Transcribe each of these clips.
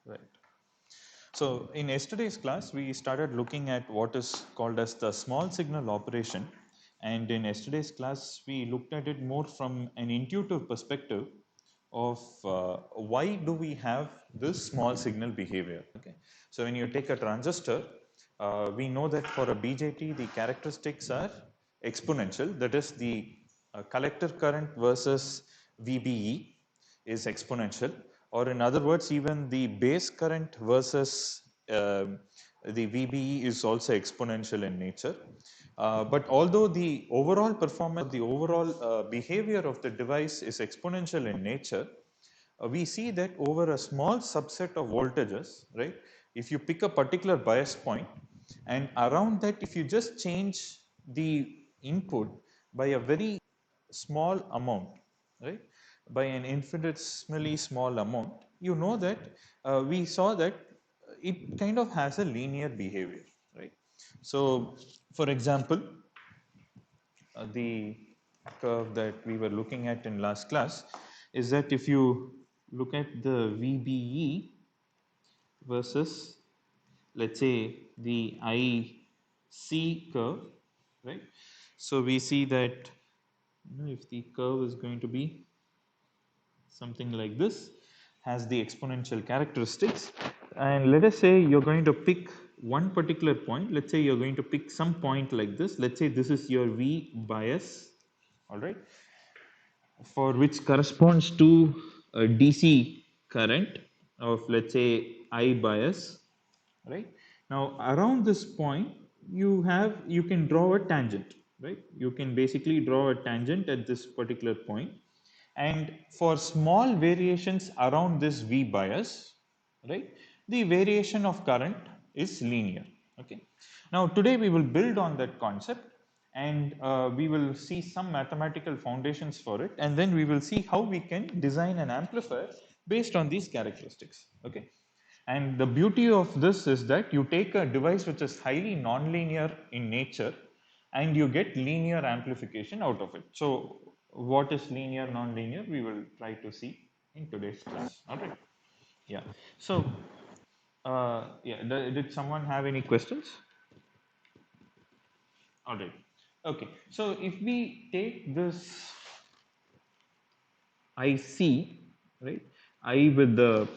Right. So in yesterday's class, we started looking at what is called as the small signal operation. And in yesterday's class, we looked at it more from an intuitive perspective of why do we have this small signal behavior. Okay. So when you take a transistor, we know that for a BJT, the characteristics are exponential. That is, the collector current versus VBE is exponential, or in other words, even the base current versus the VBE is also exponential in nature. But although the overall performance, the overall behavior of the device is exponential in nature, we see that over a small subset of voltages, right? If you pick a particular bias point, and around that, if you just change the input by a very small amount, right? By an infinitesimally small amount, you know that we saw that it kind of has a linear behavior, right? So, for example, the curve that we were looking at in last class is that if you look at the VBE versus, let's say, the IC curve, right? So we see that if the curve is going to be something like this, has the exponential characteristics, and let us say you're going to pick one particular point. Let's say you're going to pick some point like this. Let's say this is your V bias, all right, for which corresponds to a DC current of, let's say, I bias, right? Now around this point you can draw a tangent, right? You can basically draw a tangent at this particular point, and for small variations around this V bias, right, the variation of current is linear. Okay. Now today we will build on that concept, and we will see some mathematical foundations for it, and then we will see how we can design an amplifier based on these characteristics. Okay. And the beauty of this is that you take a device which is highly nonlinear in nature and you get linear amplification out of it. So what is linear, nonlinear, we will try to see in today's class. All right. Yeah. So, yeah, did someone have any questions? All right. Okay. So if we take this IC, right? I with the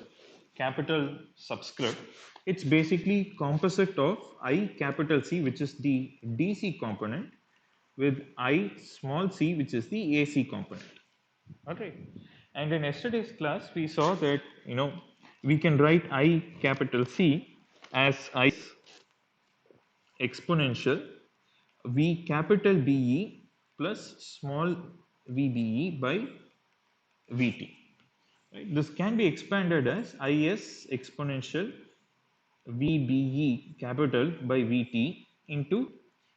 capital subscript, it's basically composite of I capital C, which is the DC component, with I small c, which is the AC component. Okay. And in yesterday's class, we saw that, we can write I capital C as I exponential V capital BE plus small VBE by VT. Right? This can be expanded as IS exponential VBE capital by VT into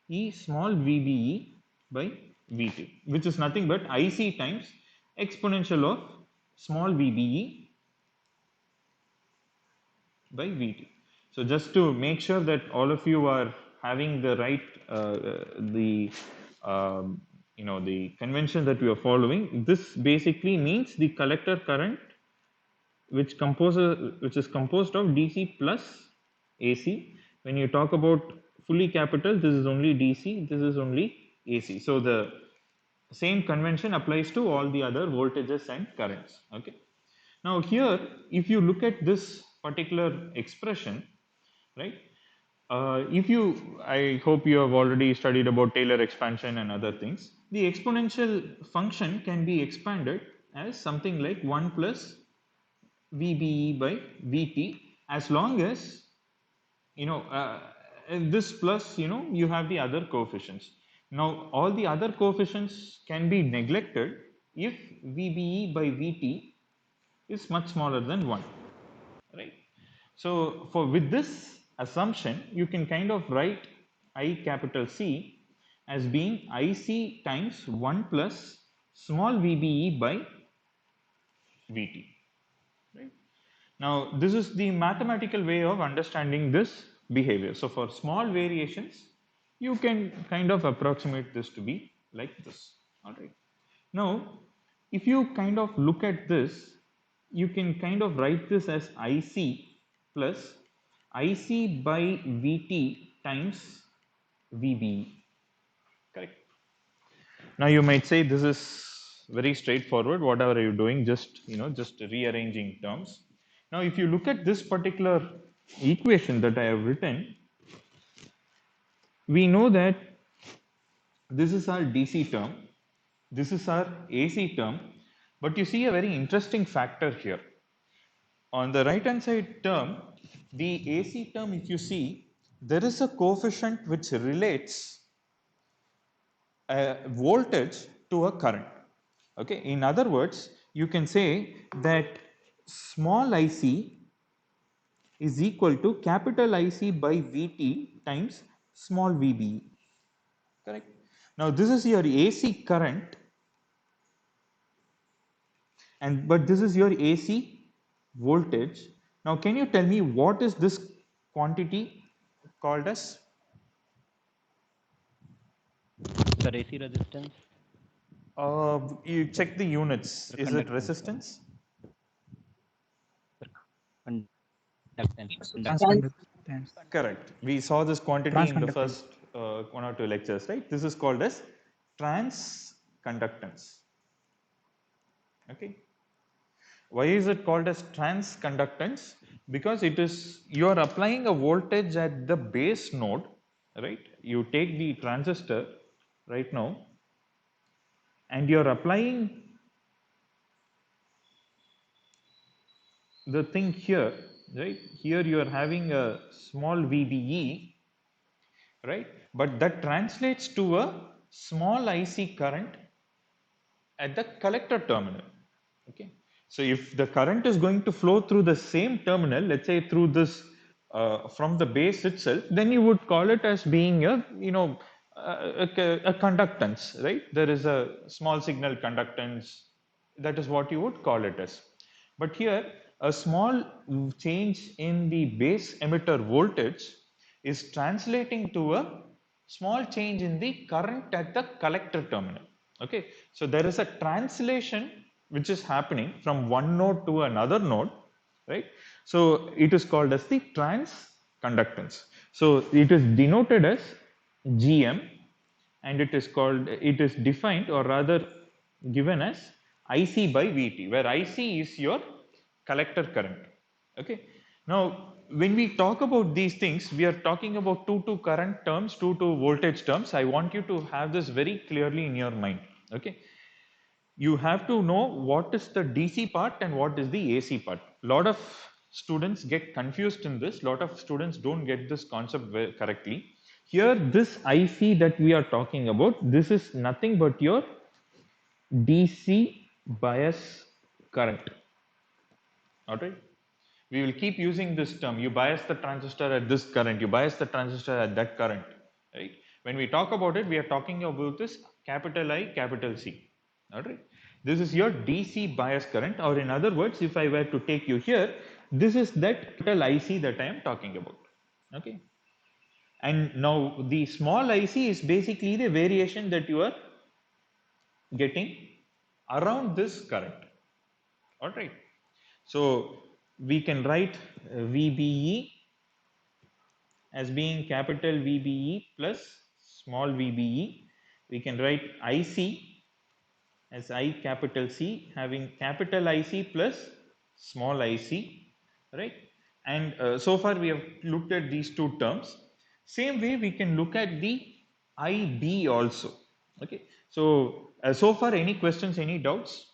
E small VBE by VT, which is nothing but IC times exponential of small VBE by VT. So just to make sure that all of you are having the right, um, the convention that we are following, this basically means the collector current which is composed of DC plus AC. When you talk about fully capital, this is only DC, this is only AC. So the same convention applies to all the other voltages and currents. Okay. Now here, if you look at this particular expression, right? I hope you have already studied about Taylor expansion and other things. The exponential function can be expanded as something like 1 plus VBE by VT, as long as, this plus, you have the other coefficients. Now, all the other coefficients can be neglected if VBE by VT is much smaller than 1, right? So, with this assumption, you can kind of write I capital C as being IC times 1 plus small VBE by VT, right? Now, this is the mathematical way of understanding this behavior. So, for small variations, you can kind of approximate this to be like this. All right. Now, if you kind of look at this, you can kind of write this as IC plus IC by VT times VBE. Correct. Now you might say this is very straightforward. Whatever are you doing, just rearranging terms. Now, if you look at this particular equation that I have written, we know that this is our DC term, this is our AC term, but you see a very interesting factor here. On the right hand side term, the AC term, if you see, there is a coefficient which relates a voltage to a current. Okay, in other words, you can say that small IC is equal to capital IC by VT times small VBE. Correct. Now this is your AC current, but this is your AC voltage. Now can you tell me what is this quantity called as? Sir, AC resistance, You check the units. sir, Is it conductance, resistance? sir, conductance, Transconductance. Correct. We saw this quantity in the Transconductance. first 1 or 2 lectures, right? This is called as transconductance. Okay. Why is it called as transconductance? Because it is, you are applying a voltage at the base node, right? You take the transistor right now and you are applying the thing here, right? Here you are having a small VBE, right? But that translates to a small IC current at the collector terminal. Okay. So if the current is going to flow through the same terminal, let's say through this from the base itself, then you would call it as being a a conductance, right? There is a small signal conductance. That is what you would call it as. But here, a small change in the base emitter voltage is translating to a small change in the current at the collector terminal. Okay, so there is a translation which is happening from one node to another node, right? So it is called as the transconductance. So it is denoted as GM, and it is defined, or rather given as IC by VT, where IC is your collector current. Okay. Now, when we talk about these things, we are talking about two current terms, two voltage terms. I want you to have this very clearly in your mind. Okay. You have to know what is the DC part and what is the AC part. A lot of students get confused in this. A lot of students don't get this concept correctly. Here, this IC that we are talking about, this is nothing but your DC bias current. All right. We will keep using this term. You bias the transistor at this current, you bias the transistor at that current, right? When we talk about it, we are talking about this capital I, capital C, all right? This is your DC bias current, or in other words, if I were to take you here, this is that capital IC that I am talking about, okay? And now the small IC is basically the variation that you are getting around this current, all right? So we can write VBE as being capital VBE plus small VBE. We can write IC as I capital C, having capital IC plus small IC, right? And so far we have looked at these two terms. Same way we can look at the IB also. Okay. So so far, any questions, any doubts?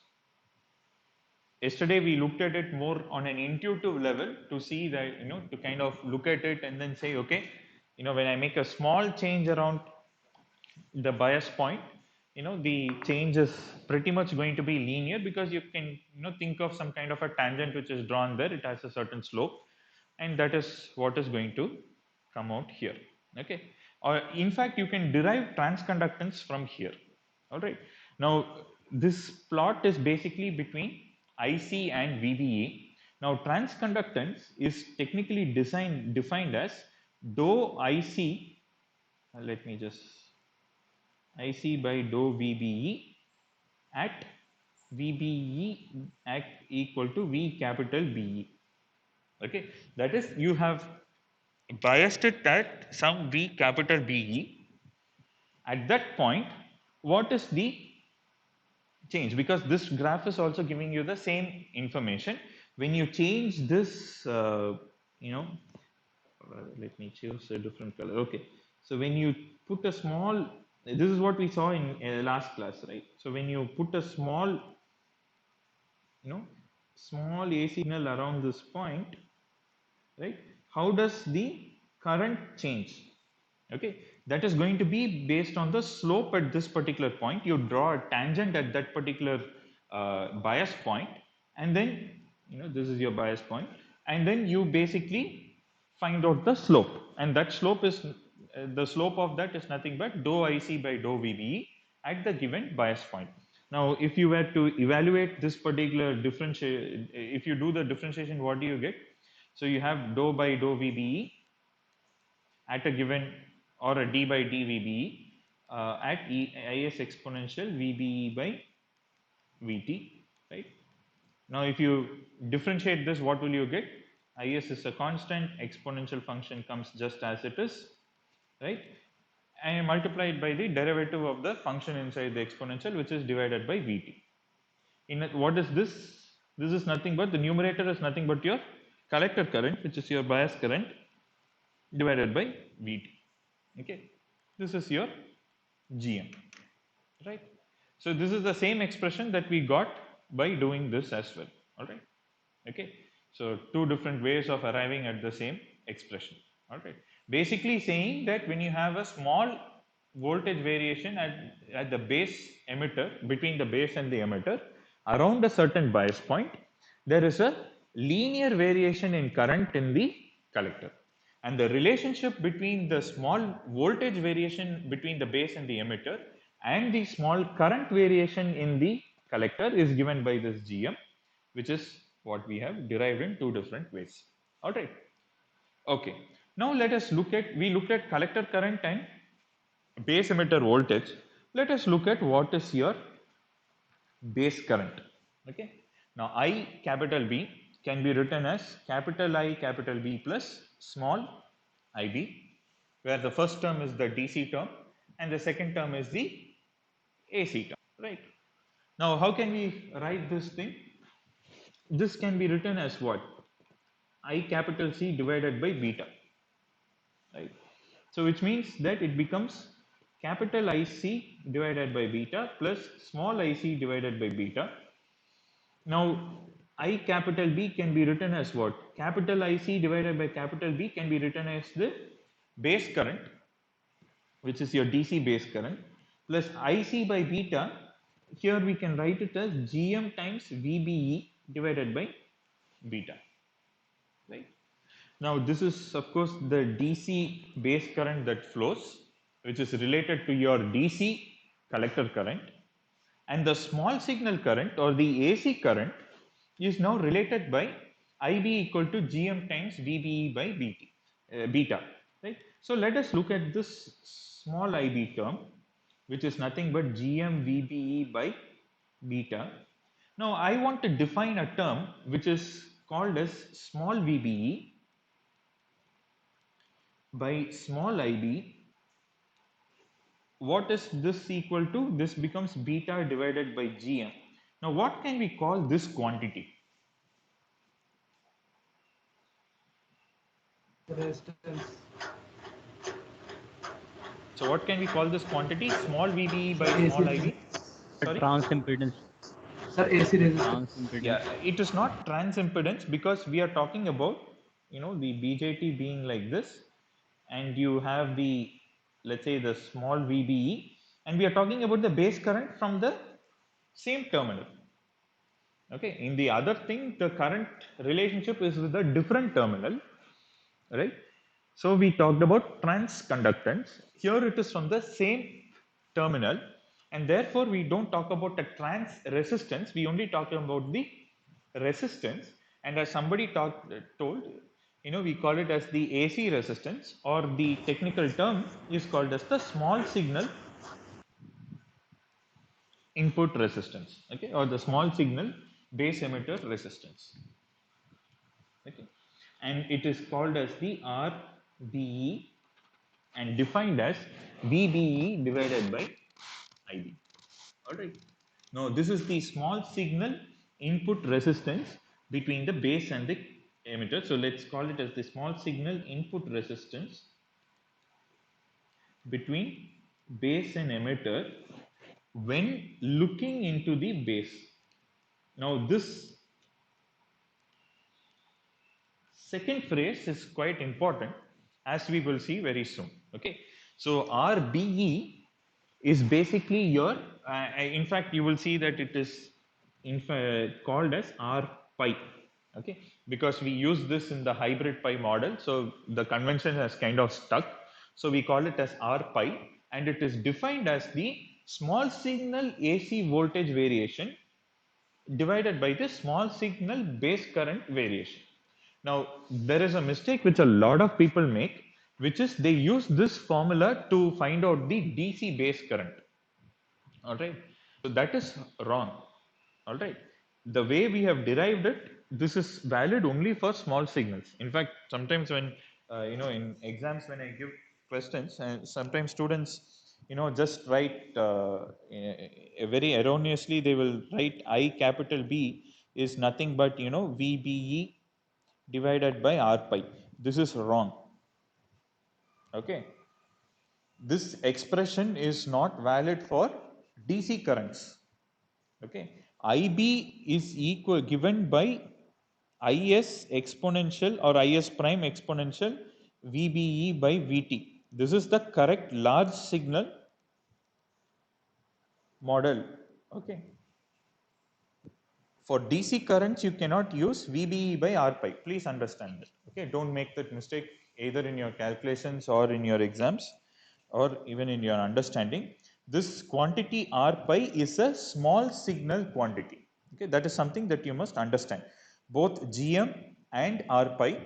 Yesterday we looked at it more on an intuitive level to see that, to kind of look at it and then say, okay, when I make a small change around the bias point, the change is pretty much going to be linear, because you can, think of some kind of a tangent which is drawn there. It has a certain slope, and that is what is going to come out here. Okay. Or in fact, you can derive transconductance from here. All right. Now, this plot is basically between IC and VBE. Now, transconductance is technically defined as dou IC. Let me just IC by dou VBE at VBE at equal to V capital BE. Okay, that is, you have biased it at some V capital BE. At that point, what is the change? Because this graph is also giving you the same information. When you change this, you know, let me choose a different color. Okay, so when you put a small, this is what we saw in last class, right? So when you put a small, small A signal around this point, right? How does the current change? Okay, that is going to be based on the slope at this particular point. You draw a tangent at that particular bias point, and then this is your bias point, and then you basically find out the slope, and that slope is the slope of that is nothing but dou IC by dou VBE at the given bias point. Now, if you were to evaluate this particular differentiation, if you do the differentiation, what do you get? So you have dou by dou VBE at a given, or a d by d VBE at Is exponential VBE by Vt, right? Now, if you differentiate this, what will you get? Is is a constant, exponential function comes just as it is, right? And multiplied by the derivative of the function inside the exponential, which is divided by Vt. What is this? This is nothing but, the numerator is nothing but your collector current, which is your bias current, divided by Vt. Okay, this is your GM, right? So this is the same expression that we got by doing this as well. All right. Okay. So two different ways of arriving at the same expression. All right. Basically saying that when you have a small voltage variation at the base emitter, between the base and the emitter, around a certain bias point, there is a linear variation in current in the collector. And the relationship between the small voltage variation between the base and the emitter and the small current variation in the collector is given by this GM, which is what we have derived in two different ways. All right. Okay. Now let us look at, we looked at collector current and base emitter voltage. Let us look at what is your base current. Okay. Now I capital B can be written as capital I capital B plus small ib, where the first term is the DC term and the second term is the AC term, right? Now how can we write this thing? This can be written as what? I capital C divided by beta, right? So which means that it becomes capital IC divided by beta plus small ic divided by beta. Now I capital B can be written as what? Capital IC divided by capital B can be written as the base current, which is your DC base current, plus IC by beta. Here we can write it as GM times VBE divided by beta, right? Now this is of course the DC base current that flows, which is related to your DC collector current, and the small signal current or the AC current is now related by IB equal to GM times VBE by beta, right? So let us look at this small IB term, which is nothing but GM VBE by beta. Now I want to define a term which is called as small VBE by small ib. What is this equal to? This becomes beta divided by gm. Now what can we call this quantity? Resistance. So what can we call this quantity? Small vbe by Sir, AC small ib. resistance. Sorry. Trans impedance. Sir, AC Trans resistance. impedance. Yeah, it is not trans impedance, because we are talking about the BJT being like this, and you have the, let's say, the small VBE, and we are talking about the base current from the same terminal. Okay, in the other thing, the current relationship is with a different terminal, right? So we talked about transconductance. Here it is from the same terminal, and therefore we don't talk about the trans resistance. We only talk about the resistance. And as somebody told, we call it as the AC resistance, or the technical term is called as the small signal input resistance, okay, or the small signal base emitter resistance, okay. and it is called as the RBE and defined as VBE divided by IB. All right. Now this is the small signal input resistance between the base and the emitter. So let's call it as the small signal input resistance between base and emitter when looking into the base. Now this second phrase is quite important, as we will see very soon. Okay, so RBE is basically your, in fact, you will see that it is called as R pi. Okay, because we use this in the hybrid pi model, so the convention has kind of stuck. So we call it as R pi, and it is defined as the small signal AC voltage variation divided by the small signal base current variation. Now, there is a mistake which a lot of people make, which is they use this formula to find out the DC base current. All right. So that is wrong. All right. The way we have derived it, this is valid only for small signals. In fact, sometimes when, in exams, when I give questions, sometimes students, just write very erroneously, they will write I capital B is nothing but, VBE divided by R pi. This is wrong. Okay. This expression is not valid for DC currents. Okay. IB is equal given by IS exponential or IS prime exponential VBE by VT. This is the correct large signal model. Okay. For DC currents, you cannot use VBE by R pi. Please understand that. Okay. Don't make that mistake either in your calculations or in your exams or even in your understanding. This quantity R pi is a small signal quantity. Okay. That is something that you must understand. Both GM and R pi.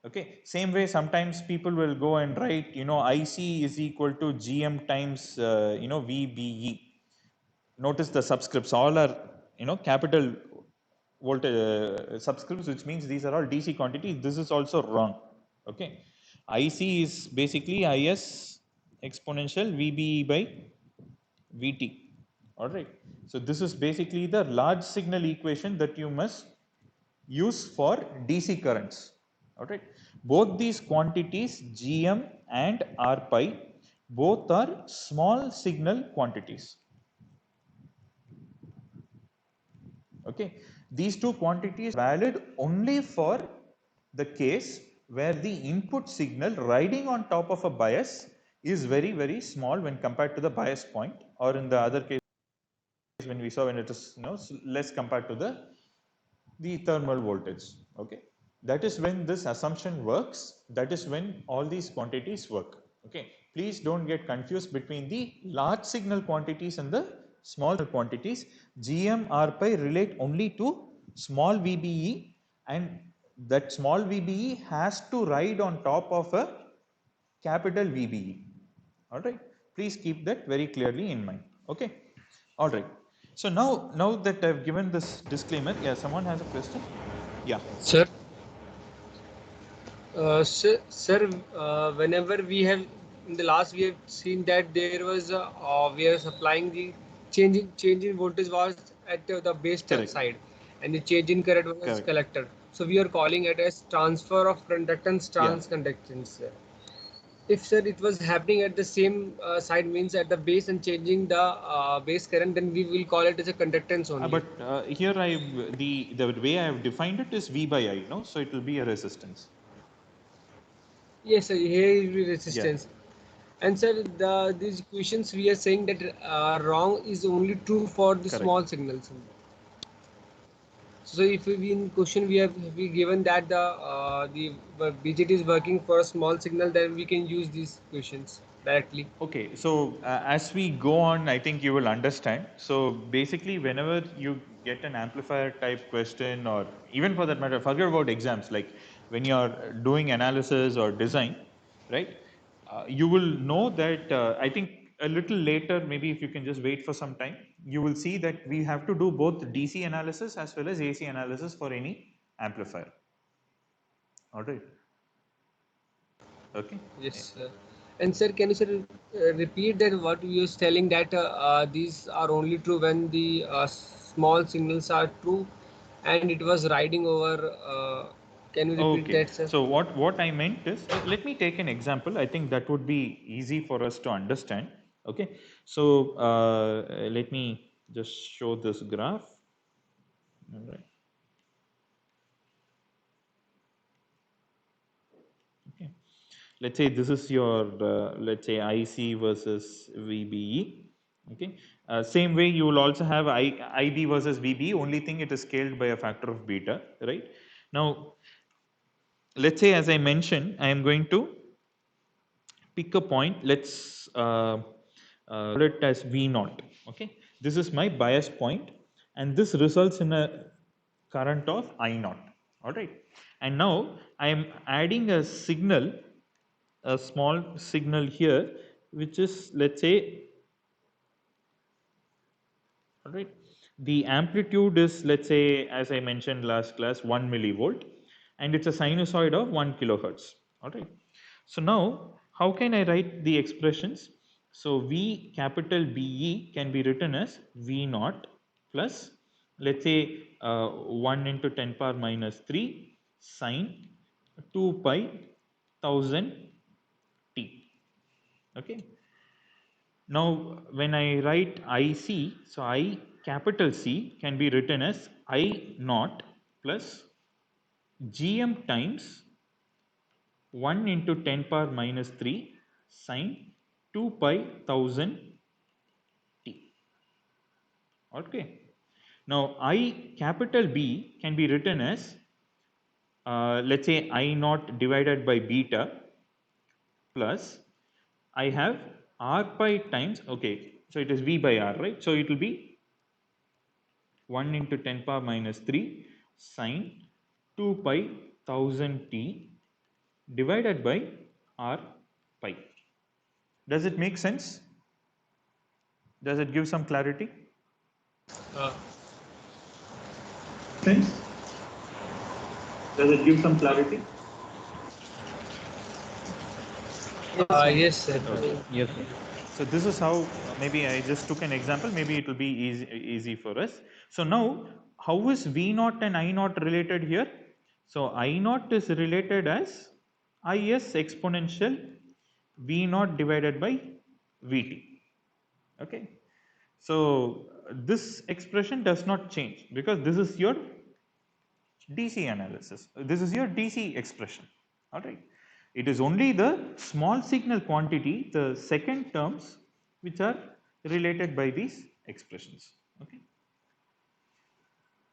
Okay. Same way, sometimes people will go and write, IC is equal to GM times, VBE. Notice the subscripts all are, capital voltage subscripts, which means these are all DC quantities. This is also wrong. Okay. IC is basically IS exponential VBE by VT. All right. So this is basically the large signal equation that you must use for DC currents. All right. Both these quantities, GM and R pi, both are small signal quantities. Okay. These two quantities are valid only for the case where the input signal riding on top of a bias is very, very small when compared to the bias point, or in the other case when we saw when it is less compared to the thermal voltage. Okay. That is when this assumption works. That is when all these quantities work. Okay. Please don't get confused between the large signal quantities and the small quantities. GM R pi relate only to small VBE, and that small VBE has to ride on top of a capital VBE. All right. Please keep that very clearly in mind. Okay. All right. So now that I've given this disclaimer, yeah, someone has a question? Yeah. Sir, whenever we have in the last we have seen that there was we are supplying the change in voltage was at the base Correct. side, and the change in current was Correct. collector. So we are calling it as transfer of conductance, Yeah. transconductance. If sir it was happening at the same side, means at the base and changing the base current, then we will call it as a conductance only. But here the way I have defined it is V by I, no? So it will be a resistance. Yes, sir, here is the resistance. And sir, these equations we are saying that wrong is only true for the Correct. small signals. So if we in question we have given that the BJT is working for a small signal, then we can use these equations directly. Okay, so as we go on, I think you will understand. So basically, whenever you get an amplifier type question, or even for that matter, forget about exams, like when you're doing analysis or design, right? You will know that, I think a little later, maybe if you can just wait for some time, you will see that we have to do both DC analysis as well as AC analysis for any amplifier. All right. Okay. Yes, sir. And sir, can you sir repeat that what you was telling that these are only true when the small signals are true, and it was riding over. Can you repeat Okay. that, sir? So what I meant is, let me take an example. I think that would be easy for us to understand. Okay. So let me just show this graph. All right. Okay. Let's say this is your let's say IC versus VBE. Okay. Same way you will also have IB versus VBE. Only thing it is scaled by a factor of beta, right? Now let's say, as I mentioned, I am going to pick a point. Let's call it as V naught. Okay, this is my bias point, and this results in a current of I naught. All right, and now I am adding a signal, a small signal here, which is, let's say, all right, the amplitude is, let's say, as I mentioned last class, 1 millivolt, and it's a sinusoid of 1 kilohertz. All right. So now, how can I write the expressions? So V capital BE can be written as V naught plus, let's say, 1 into 10 power minus 3 sine 2 pi 1000 t. Okay. Now, when I write IC, so I capital C can be written as I naught plus GM times 1 into 10 power minus 3 sine 2 pi 1000 t. Okay. Now, I capital B can be written as let's say I naught divided by beta plus I have R pi times, okay, so it is V by R, right? So it will be 1 into 10 power minus 3 sine 2 pi 1000 t divided by R pi. Does it make sense? Does it give some clarity? Uh, Sense? Does it give some clarity? yes, sir. Okay. Yes, sir. So this is how, maybe I just took an example, maybe it will be easy for us. So now, how is V naught and I naught related here? So I naught is related as Is exponential V naught divided by Vt. Okay. So this expression does not change because this is your DC analysis. This is your DC expression. All right. It is only the small signal quantity, the second terms, which are related by these expressions. Okay.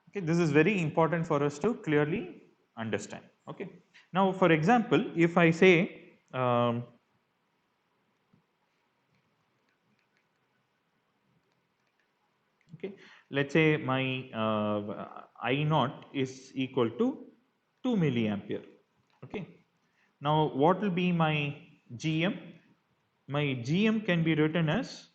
Okay. This is very important for us to clearly understand. Okay. Now, for example, if I say okay, let's say my I naught is equal to 2 milliampere. Okay. Now, what will be my GM? My GM can be written as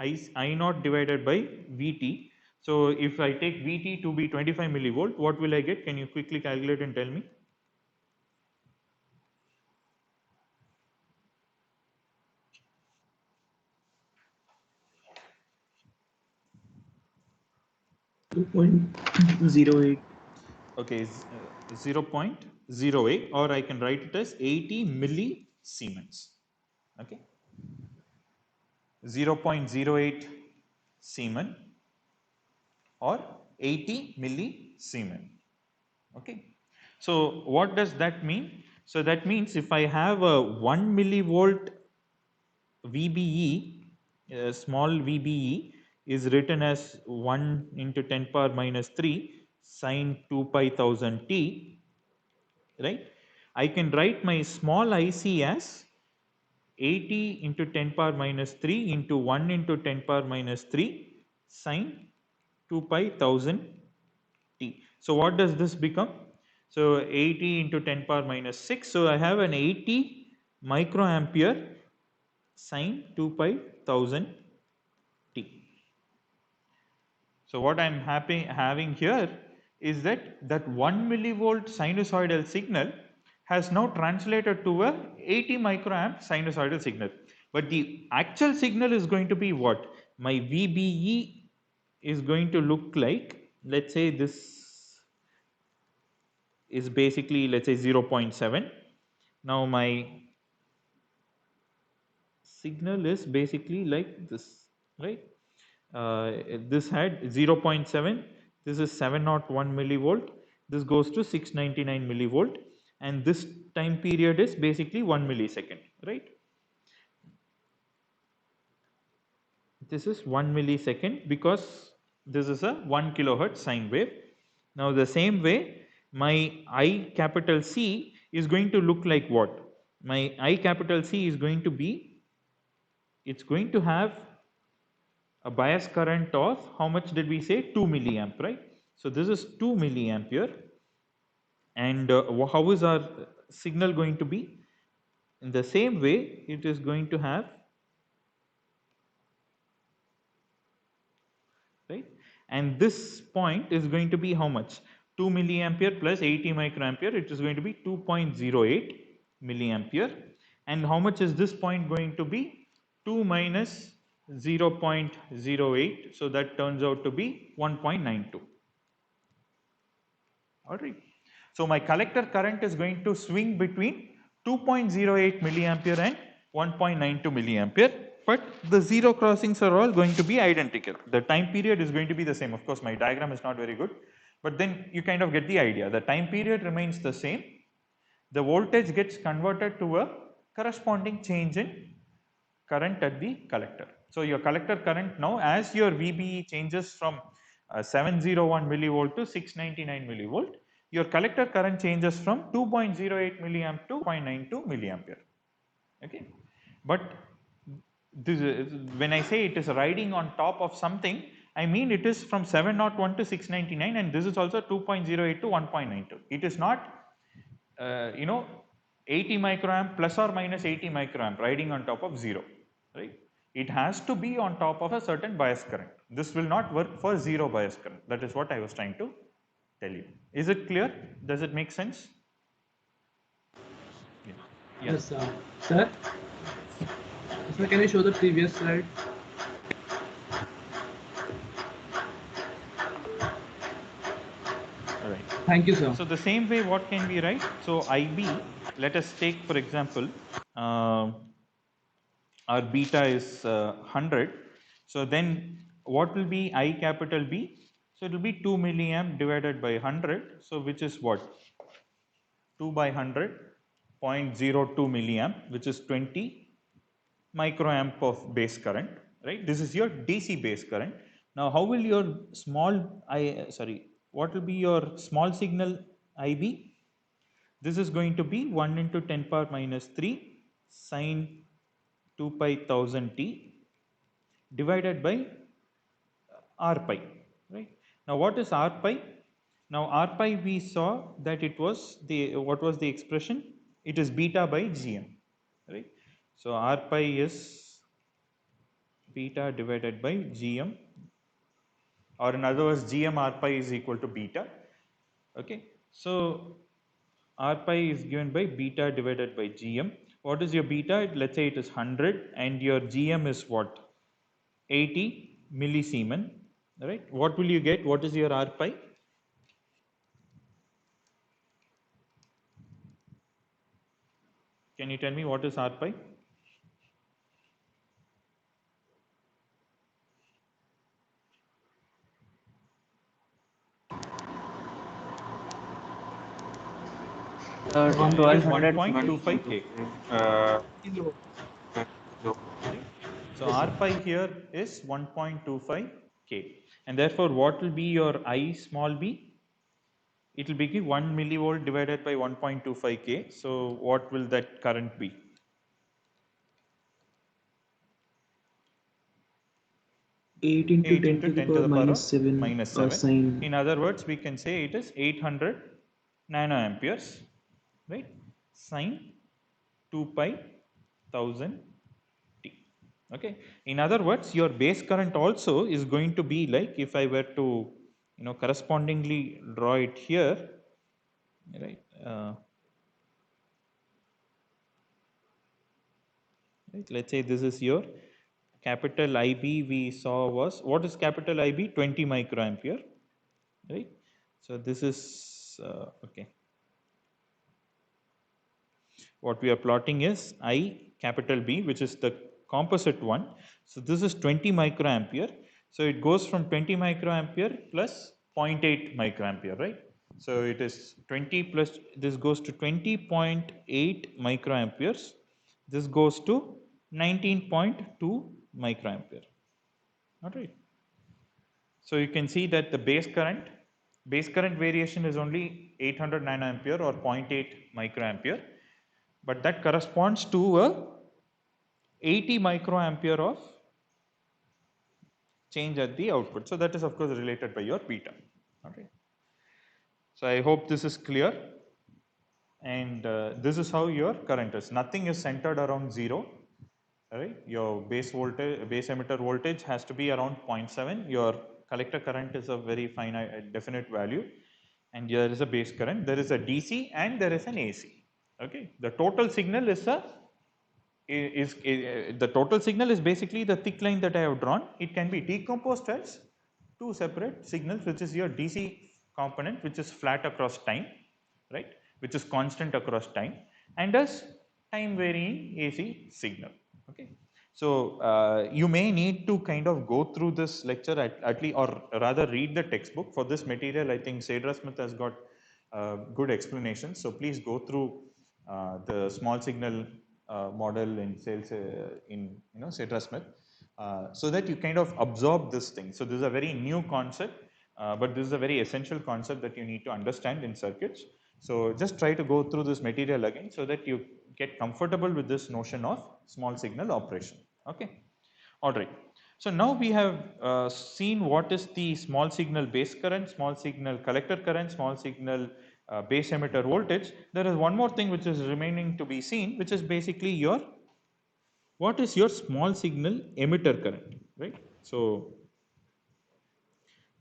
I naught divided by Vt. So, if I take Vt to be 25 millivolt, what will I get? Can you quickly calculate and tell me? Okay, 0.08, or I can write it as 80 millisiemens. Okay, 0.08 Siemen or 80 millisiemen. Okay. So what does that mean? So that means if I have a 1 millivolt VBE, small VBE is written as 1 into 10 power minus 3 sine 2 pi 1000 t, right? I can write my small IC as 80 into 10 power minus 3 into 1 into 10 power minus 3 sine 2 pi 1000 t. So what does this become? So 80 into 10 power minus 6. So I have an 80 microampere sine 2 pi 1000 t. So what I'm having here is that 1 millivolt sinusoidal signal has now translated to a 80 microamp sinusoidal signal. But the actual signal is going to be what? My VBE is going to look like, let's say this is basically, let's say 0.7. Now my signal is basically like this, right? This had 0.7, this is 701 millivolt, this goes to 699 millivolt, and this time period is basically 1 millisecond, right? This is 1 millisecond because this is a 1 kilohertz sine wave. Now the same way, my I capital C is going to look like what? My I capital C is going to be, it's going to have a bias current of, how much did we say? 2 milliamp, right? So this is 2 milliampere. And how is our signal going to be? In the same way, it is going to have, right? And this point is going to be how much? 2 milliampere plus 80 microampere, it is going to be 2.08 milliampere. And how much is this point going to be? 2 minus 0.08, so that turns out to be 1.92. All right. So my collector current is going to swing between 2.08 milliampere and 1.92 milliampere, but the zero crossings are all going to be identical. The time period is going to be the same. Of course, my diagram is not very good, but then you kind of get the idea. The time period remains the same. The voltage gets converted to a corresponding change in current at the collector. So your collector current now, as your VBE changes from 701 millivolt to 699 millivolt, your collector current changes from 2.08 milliamp to 0.92 milliampere. Okay, but this is, when I say it is riding on top of something, I mean it is from 701 to 699, and this is also 2.08 to 1.92. It is not, 80 microamp plus or minus 80 microamp riding on top of 0, right? It has to be on top of a certain bias current. This will not work for 0 bias current. That is what I was trying to tell you. Is it clear? Does it make sense? Yeah. Yes, sir. Sir, can you show the previous slide? All right. Thank you, sir. So the same way, what can we write? So IB, let us take for example, our beta is 100. So then what will be I capital B? So it will be 2 milliamp divided by 100. So which is what? 2 by 100, 0.02 milliamp, which is 20 microamp of base current, right? This is your DC base current. Now how will your what will be your small signal IB? This is going to be 1 into 10 power minus 3 sine 2 pi 1000 t divided by r pi, right? Now what is r pi? Now r pi, we saw that it was what was the expression? It is beta by gm, right? So r pi is beta divided by gm, or in other words, gm r pi is equal to beta. Okay, so r pi is given by beta divided by gm. What is your beta? Let's say it is 100, and your gm is what? 80 millisiemens, right? What will you get? What is your r pi? Can you tell me what is r pi? It is 1.25 K. So R pi here is 1.25 K. And therefore, what will be your I small b? It will be 1 millivolt divided by 1.25 K. So what will that current be? Eight into 10 to the power minus 7. Minus 7. In other words, we can say it is 800 nanoamperes, right? Sine 2 pi 1000 t. Okay. In other words, your base current also is going to be like, if I were to, correspondingly draw it here, right? Right? Let's say this is your capital IB we saw was, what is capital IB? 20 microampere, right? So this is, okay. What we are plotting is I capital B, which is the composite one. So this is 20 microampere. So it goes from 20 microampere plus 0.8 microampere, right? So it is 20 plus, this goes to 20.8 microamperes. This goes to 19.2 microampere. All right. So you can see that the base current variation is only 800 nanoampere or 0.8 microampere, but that corresponds to a 80 microampere of change at the output. So that is of course related by your beta. Okay. So I hope this is clear, and this is how your current is. Nothing is centered around 0. Right? Your base voltage, base emitter voltage has to be around 0.7. Your collector current is a very finite, definite value, and there is a base current. There is a DC and there is an AC. Okay. The total signal is the total signal is basically the thick line that I have drawn. It can be decomposed as two separate signals, which is your DC component, which is flat across time, right, which is constant across time, and as time varying AC signal. Okay. So you may need to kind of go through this lecture at least, or rather read the textbook for this material. I think Cedar Smith has got good explanations. So please go through the small signal model in sales in Cedar Smith, so that you kind of absorb this thing. So this is a very new concept, but this is a very essential concept that you need to understand in circuits. So just try to go through this material again so that you get comfortable with this notion of small signal operation. Okay. All right. So now we have seen what is the small signal base current, small signal collector current, small signal base emitter voltage. There is one more thing which is remaining to be seen, which is basically your, what is your small signal emitter current, right? So,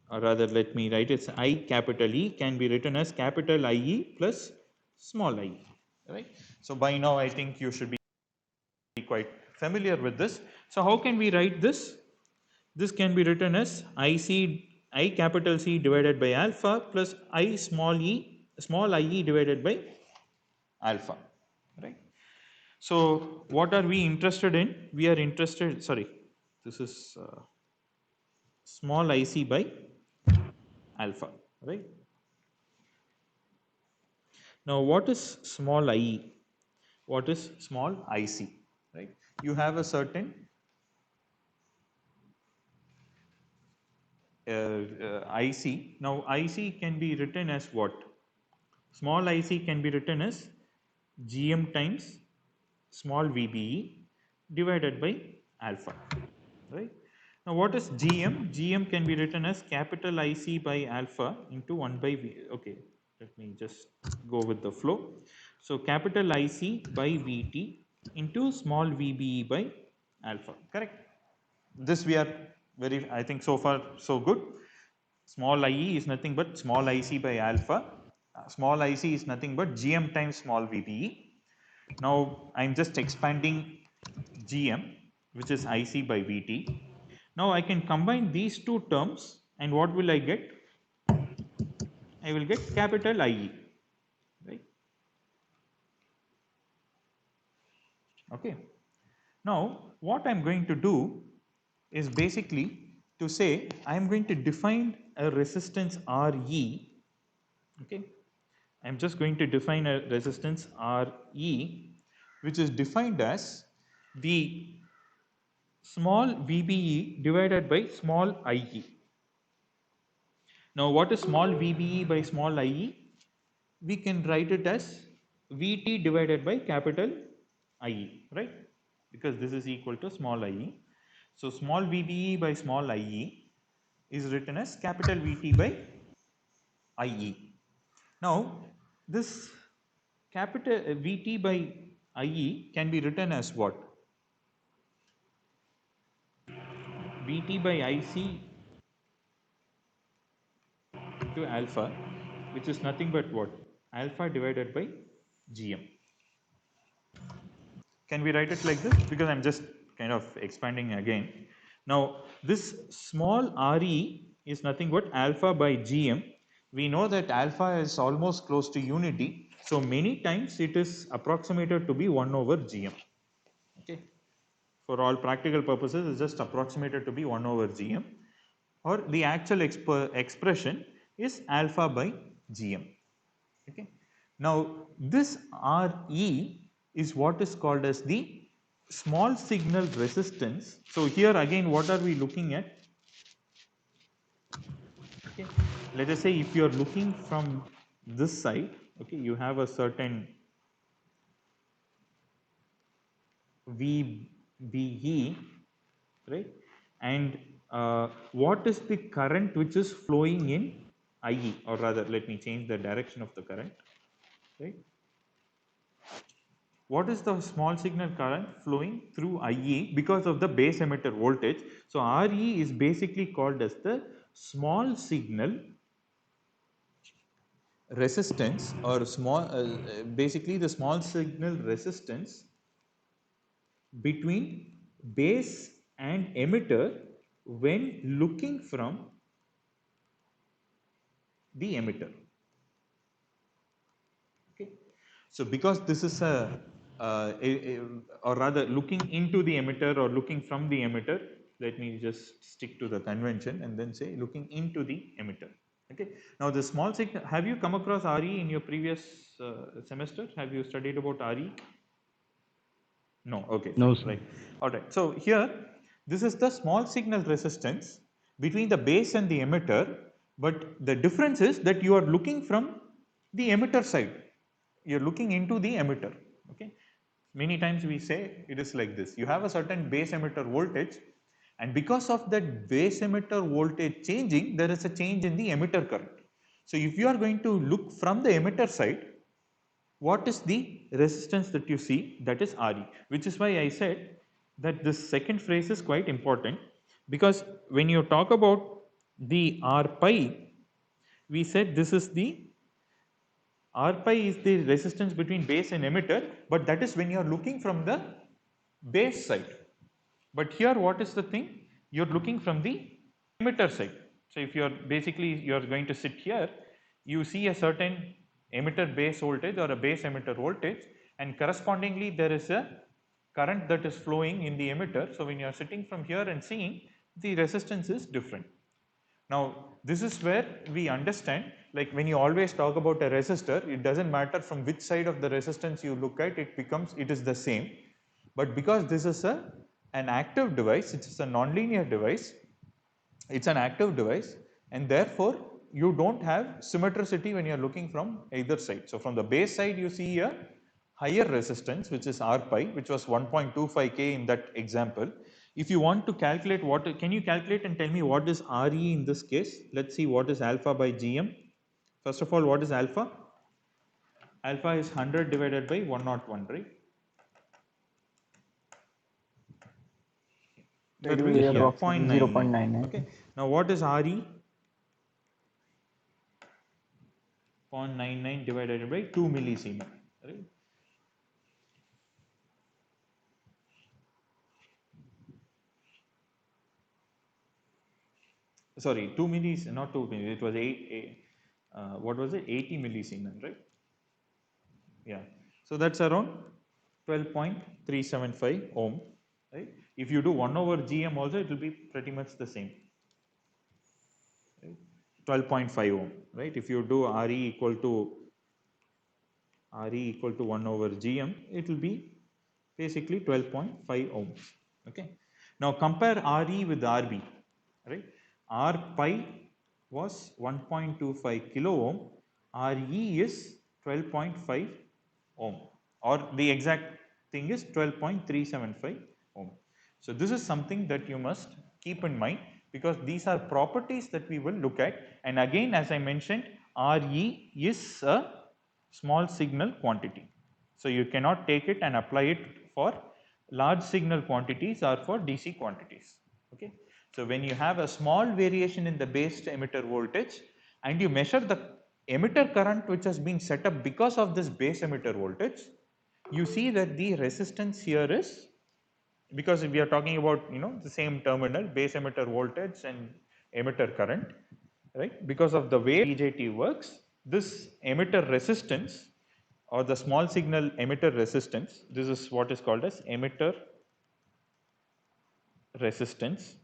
or rather let me write it, I capital E can be written as capital IE plus small I, right? So by now I think you should be quite familiar with this. So how can we write this? This can be written as I capital C divided by alpha plus I small ie divided by alpha, right? So what are we interested in? We are interested, sorry, this is small ic by alpha, right? Now what is small ie? What is small ic, right? You have a certain IC. Now IC can be written as what? Small IC can be written as GM times small VBE divided by alpha, right? Now what is GM? GM can be written as capital IC by alpha into 1 by V. Okay, let me just go with the flow. So capital IC by VT into small VBE by alpha, correct? This we are very, I think so far so good. Small IE is nothing but small IC by alpha. Small IC is nothing but GM times small VBE. Now I am just expanding GM, which is IC by VT. Now I can combine these two terms, and what will I get? I will get capital IE, right? Okay. Now what I am going to do is basically to say I am going to define a resistance RE. Okay. I am just going to define a resistance RE, which is defined as the small VBE divided by small IE. Now what is small VBE by small IE? We can write it as VT divided by capital IE, right? Because this is equal to small IE. So small VBE by small IE is written as capital VT by IE. Now this capital VT by IE can be written as what? VT by IC to alpha, which is nothing but what? Alpha divided by GM. Can we write it like this? Because I'm just kind of expanding again. Now, this small Re is nothing but alpha by Gm. We know that alpha is almost close to unity. So, many times it is approximated to be 1 over Gm. Okay. For all practical purposes, it's just approximated to be 1 over Gm, or the actual expression is alpha by Gm. Okay. Now, this Re is what is called as the small signal resistance. So, here again what are we looking at? Okay. Let us say if you are looking from this side, okay, you have a certain VBE, right, and what is the current which is flowing in IE, or rather let me change the direction of the current, right. What is the small signal current flowing through IE because of the base emitter voltage? So, RE is basically called as the small signal resistance, or basically the small signal resistance between base and emitter when looking from the emitter. Okay. So, because this is or rather looking into the emitter or looking from the emitter, let me just stick to the convention and then say looking into the emitter. Okay. Now, the small signal, have you come across RE in your previous semester? Have you studied about RE? No. Okay. No, Fine, sir. right. All right. So, here this is the small signal resistance between the base and the emitter, but the difference is that you are looking from the emitter side. You are looking into the emitter. Okay. Many times we say it is like this. You have a certain base emitter voltage, and because of that base emitter voltage changing, there is a change in the emitter current. So, if you are going to look from the emitter side, what is the resistance that you see? That is Re, which is why I said that this second phrase is quite important, because when you talk about the R pi, we said this is the R pi is the resistance between base and emitter, but that is when you are looking from the base side. But here what is the thing? You are looking from the emitter side. So, if you are basically you are going to sit here, you see a certain emitter base voltage or a base emitter voltage, and correspondingly there is a current that is flowing in the emitter. So, when you are sitting from here and seeing, the resistance is different. Now, this is where we understand, like when you always talk about a resistor, it does not matter from which side of the resistance you look at, it is the same. But because this is an active device, it is a nonlinear device, it is an active device, and therefore, you do not have symmetricity when you are looking from either side. So, from the base side you see a higher resistance, which is R pi, which was 1.25 K in that example. If you want to calculate can you calculate and tell me what is Re in this case? Let us see what is alpha by Gm. First of all, what is alpha? Alpha is 100 divided by 101, right? That will That be will be approximately 0.99. 0.99. Okay. Now, what is Re? 0.99 divided by 2 millisiemens, right? Sorry, 2 millis, not 2 millis, it was what was it, 80 millisiemens, right? Yeah. So, that is around 12.375 ohm, right? If you do 1 over Gm also, it will be pretty much the same, right? 12.5 ohm, right? If you do Re equal to 1 over Gm, it will be basically 12.5 ohms. Okay. Now, compare Re with Rb, right? R pi was 1.25 kilo ohm, Re is 12.5 ohm, or the exact thing is 12.375 ohm. So, this is something that you must keep in mind, because these are properties that we will look at, and again as I mentioned, Re is a small signal quantity. So, you cannot take it and apply it for large signal quantities or for DC quantities. Okay. So, when you have a small variation in the base emitter voltage and you measure the emitter current which has been set up because of this base emitter voltage, you see that the resistance here is, because we are talking about the same terminal, base emitter voltage and emitter current, right? Because of the way BJT works, this emitter resistance or the small signal emitter resistance, this is what is called as emitter resistance.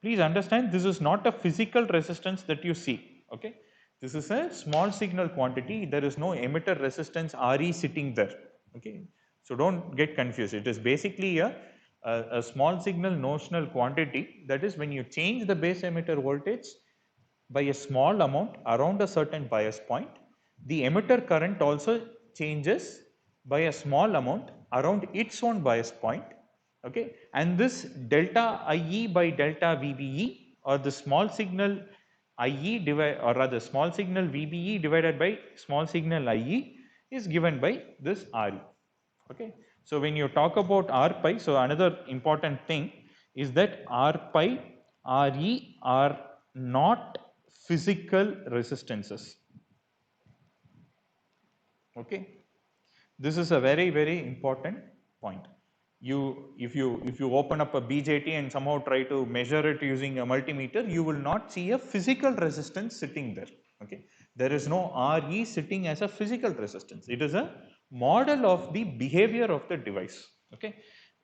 Please understand, this is not a physical resistance that you see, okay? This is a small signal quantity. There is no emitter resistance RE sitting there, okay? So don't get confused. It is basically a small signal notional quantity. That is, when you change the base emitter voltage by a small amount around a certain bias point, the emitter current also changes by a small amount around its own bias point, okay? And this delta IE by delta VBE, or the small signal IE divide, or rather small signal VBE divided by small signal IE, is given by this RE, okay? So when you talk about R pi, so another important thing is that R pi, RE are not physical resistances, okay? This is a very important point. If you open up a BJT and somehow try to measure it using a multimeter, you will not see a physical resistance sitting there, okay? There is no RE sitting as a physical resistance. It is a model of the behavior of the device, okay?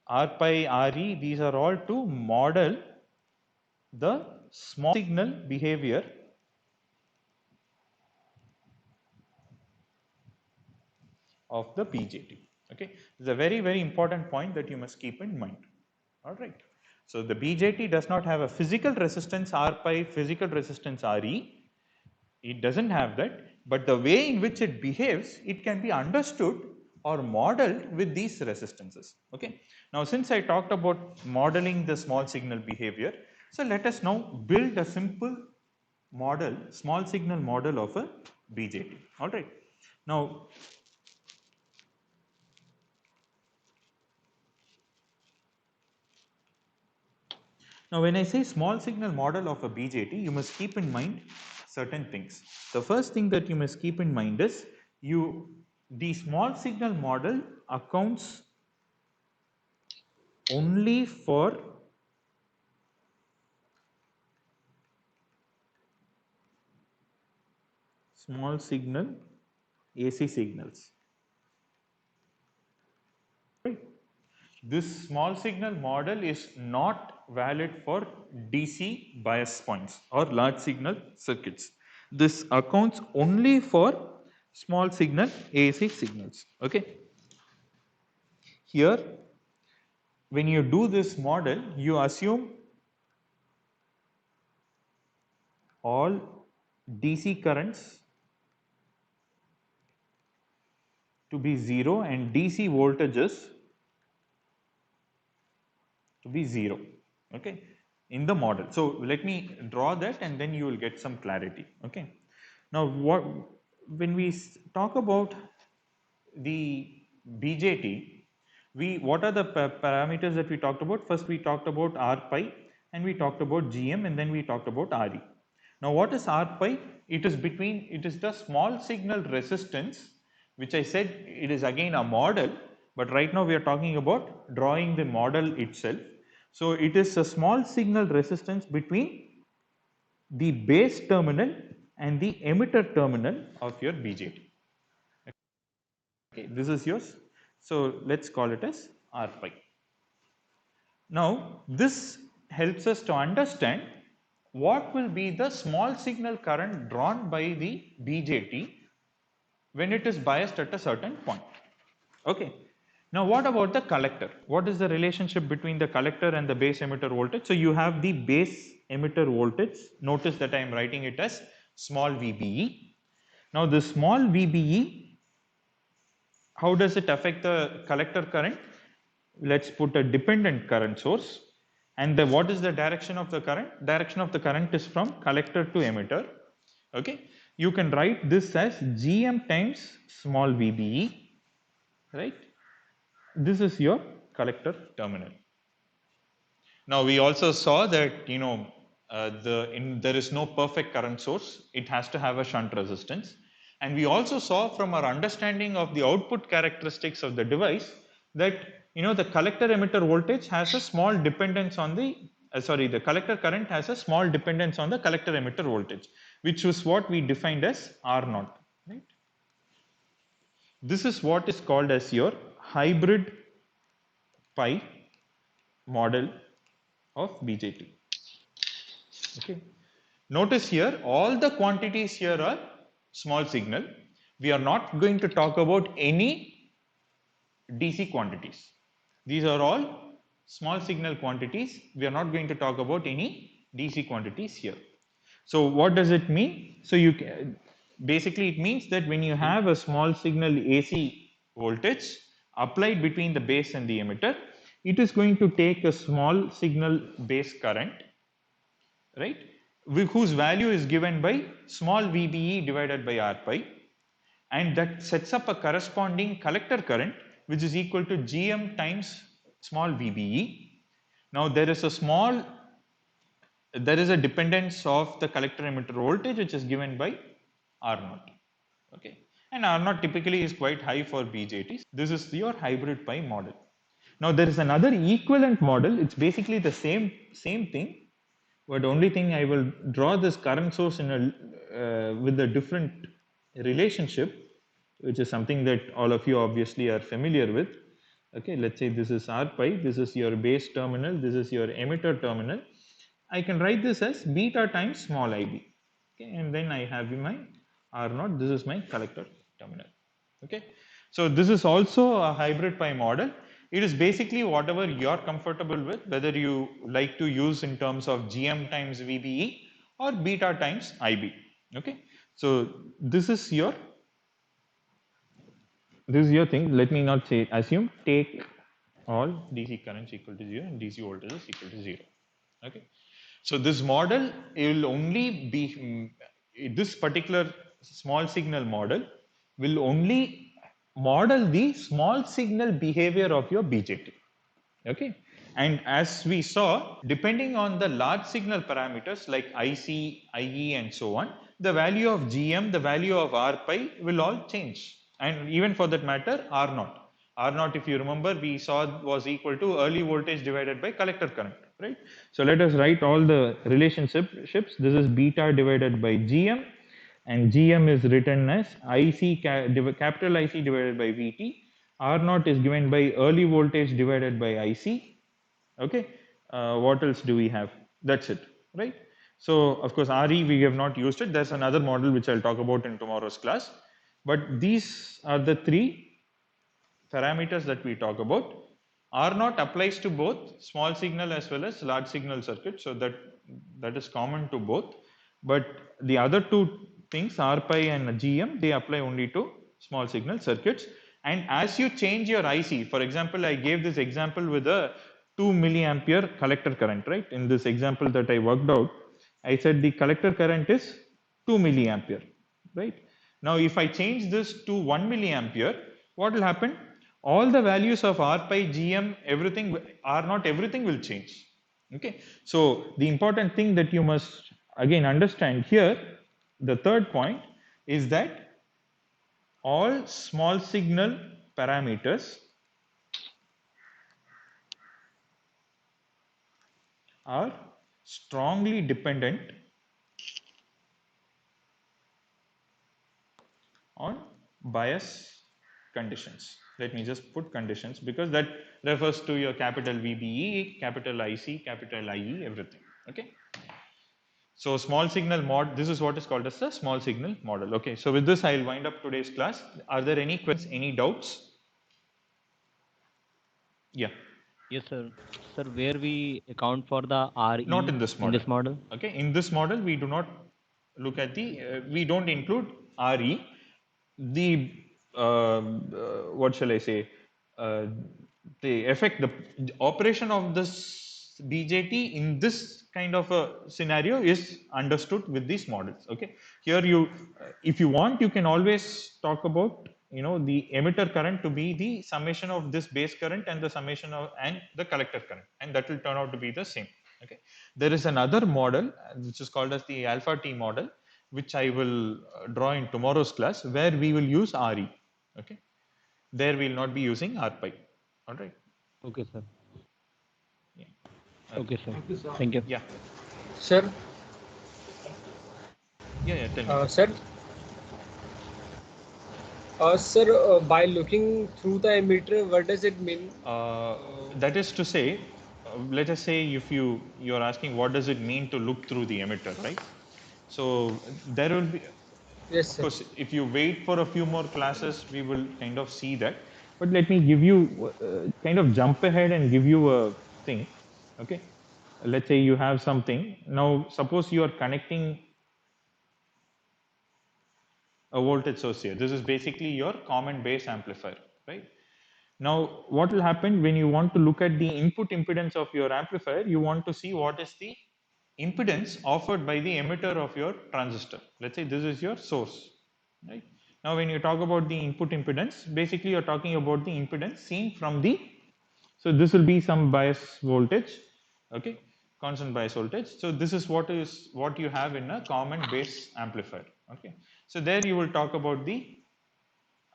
R pi, RE, these are all to model the small signal behavior of the BJT, okay? It's a very important point that you must keep in mind, all right? So the BJT does not have a physical resistance R pi, physical resistance RE. It doesn't have that, but the way in which it behaves, it can be understood or modeled with these resistances, okay? Now, since I talked about modeling the small signal behavior, so let us now build a simple model, small signal model of a BJT, all right? Now, when I say small signal model of a BJT, you must keep in mind certain things. The first thing that you must keep in mind is the small signal model accounts only for small signal AC signals. Right? This small signal model is not valid for DC bias points or large signal circuits. This accounts only for small signal AC signals, okay? Here, when you do this model, you assume all DC currents to be 0 and DC voltages to be 0, okay, in the model. So let me draw that and then you will get some clarity, okay. Now, when we talk about the BJT, what are the parameters that we talked about? First, we talked about R pi and we talked about GM and then we talked about RE. Now, what is R pi? It is the small signal resistance, which I said it is again a model, but right now we are talking about drawing the model itself. So it is a small signal resistance between the base terminal and the emitter terminal of your BJT. Okay, this is yours. So let's call it as R pi. Now, this helps us to understand what will be the small signal current drawn by the BJT when it is biased at a certain point. Okay. Now, what about the collector? What is the relationship between the collector and the base emitter voltage? So, you have the base emitter voltage. Notice that I am writing it as small VBE. Now, the small VBE, how does it affect the collector current? Let's put a dependent current source. And what is the direction of the current? Direction of the current is from collector to emitter. Okay. You can write this as GM times small VBE, right? This is your collector terminal. Now, we also saw that there is no perfect current source. It has to have a shunt resistance. And we also saw from our understanding of the output characteristics of the device that the collector emitter voltage has a small dependence on the collector current has a small dependence on the collector emitter voltage, which was what we defined as R naught. Right? This is what is called as your hybrid pi model of BJT. Okay. Notice here, all the quantities here are small signal. We are not going to talk about any DC quantities. These are all small signal quantities. We are not going to talk about any DC quantities here. So what does it mean? So basically it means that when you have a small signal AC voltage applied between the base and the emitter, it is going to take a small signal base current, right, whose value is given by small VBE divided by R pi, and that sets up a corresponding collector current which is equal to GM times small VBE. Now there is a dependence of the collector emitter voltage which is given by R naught. Okay, and R naught typically is quite high for BJTs. This is your hybrid pi model. Now there is another equivalent model. It's basically the same thing, but only thing I will draw this current source with a different relationship, which is something that all of you obviously are familiar with. Okay, let's say this is R pi, this is your base terminal, this is your emitter terminal. I can write this as beta times small ib. Okay, and then I have my R naught, this is my collector terminal. Okay, so this is also a hybrid pi model. It is basically whatever you're comfortable with, whether you like to use in terms of GM times VBE or beta times IB. Okay, so this is your thing. Let me not say assume, take all DC currents equal to 0 and DC voltages equal to 0. Okay, so this model will only be this particular small signal model will only model the small signal behavior of your BJT. Okay, and as we saw, depending on the large signal parameters like IC, IE, and so on, the value of GM, the value of R pi will all change, and even for that matter, R naught. R naught, if you remember, we saw was equal to early voltage divided by collector current, right? So let us write all the relationships. This is beta divided by GM, and GM is written as capital IC divided by VT. R naught is given by early voltage divided by IC. Okay, what else do we have? That's it, right? So of course RE we have not used it. There's another model which I'll talk about in tomorrow's class. But these are the three parameters that we talk about. R naught applies to both small signal as well as large signal circuits, so that is common to both. But the other two things, R pi and GM, they apply only to small signal circuits. And as you change your IC, for example, I gave this example with a 2 milliampere collector current, right? In this example that I worked out, I said the collector current is 2 milliampere, right? Now, if I change this to 1 milliampere, what will happen? All the values of R pi, GM, everything, R naught, everything will change. Okay, so the important thing that you must again understand here, the third point, is that all small signal parameters are strongly dependent on bias conditions. Let me just put conditions because that refers to your capital VBE, capital IC, capital IE, everything. Okay. So small signal mod, this is what is called as the small signal model. Okay. So with this, I'll wind up today's class. Are there any questions, any doubts? Yeah. Yes, sir. Sir, where we account for the RE Not in this model. In this model? Okay. In this model, we do not look at we don't include RE. The what shall I say? The operation of this BJT in this kind of a scenario is understood with these models. Okay, here if you want, you can always talk about the emitter current to be the summation of this base current and the summation of and the collector current, and that will turn out to be the same. Okay, there is another model which is called as the alpha T model, which I will draw in tomorrow's class, where we will use RE. Okay, there we will not be using RPi. All right. Okay, sir. Yeah. Okay, sir. Thank you, sir. Thank you. Yeah. Sir, Yeah. Tell me. sir, sir, by looking through the emitter, what does it mean? That is to say, let us say if you're asking what does it mean to look through the emitter, right? So there will be, Yes, of sir. course, if you wait for a few more classes, we will kind of see that. But let me give you kind of jump ahead and give you a thing. Okay, let's say you have something. Now, suppose you are connecting a voltage source here. This is basically your common base amplifier, right? Now, what will happen when you want to look at the input impedance of your amplifier? You want to see what is the impedance offered by the emitter of your transistor. Let's say this is your source, right? Now, when you talk about the input impedance, basically you're talking about the impedance seen from the, so this will be some bias voltage, okay, constant bias voltage. So this is what you have in a common base amplifier, okay. So there you will talk about the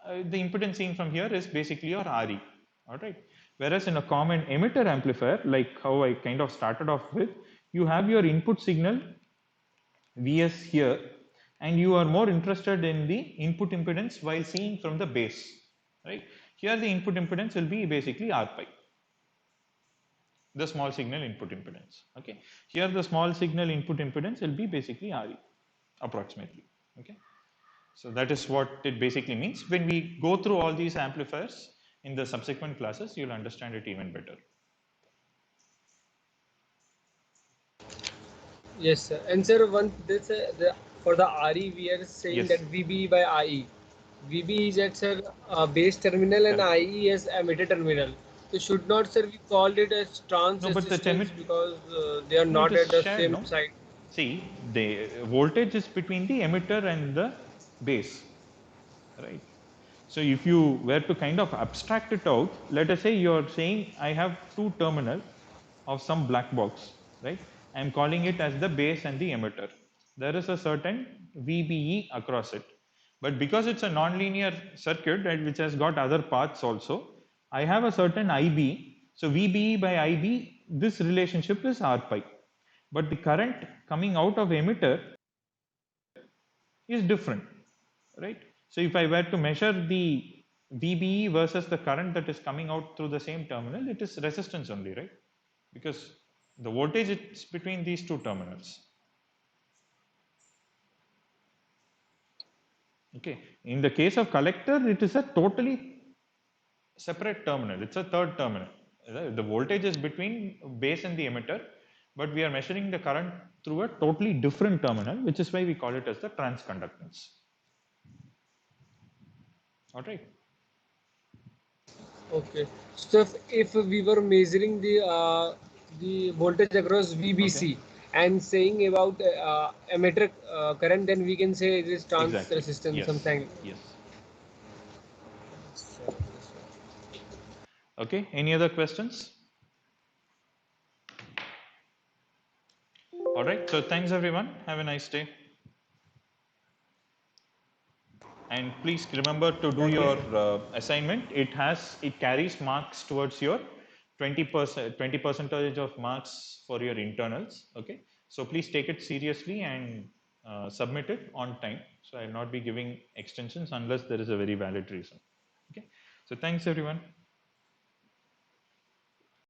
impedance seen from here is basically your RE, all right. Whereas in a common emitter amplifier, like how I kind of started off with, you have your input signal Vs here, and you are more interested in the input impedance while seeing from the base, right? Here the input impedance will be basically RPi, the small signal input impedance, okay. Here the small signal input impedance will be basically RE, approximately, okay. So that is what it basically means. When we go through all these amplifiers in the subsequent classes, you'll understand it even better. Yes, sir. And sir, for the RE, we are saying Yes. that VB by IE. VB is at sir base terminal and Correct. IE as emitter terminal. So should not sir we call it as trans No, but the resistance because they are no, it not is at the shared, same no? side. See, the voltage is between the emitter and the base, right? So if you were to kind of abstract it out, let us say you're saying I have two terminals of some black box, right? I'm calling it as the base and the emitter. There is a certain VBE across it. But because it's a nonlinear circuit, right, which has got other paths also, I have a certain IB. So VBE by IB, this relationship is R pi. But the current coming out of emitter is different, right? So if I were to measure the VBE versus the current that is coming out through the same terminal, it is resistance only, right? Because the voltage is between these two terminals. Okay. In the case of collector, it is a totally separate terminal. It's a third terminal. The voltage is between base and the emitter, but we are measuring the current through a totally different terminal, which is why we call it as the transconductance. All right. Okay. So if we were measuring the voltage across VBC and saying about emitter current, then we can say it is trans Exactly. resistance Yes. something. Yes. Okay. Any other questions? All right. So thanks everyone. Have a nice day. And please remember to do your assignment. It carries marks towards your 20 percentage of marks for your internals. Okay. So please take it seriously and submit it on time. So I will not be giving extensions unless there is a very valid reason. Okay. So thanks everyone.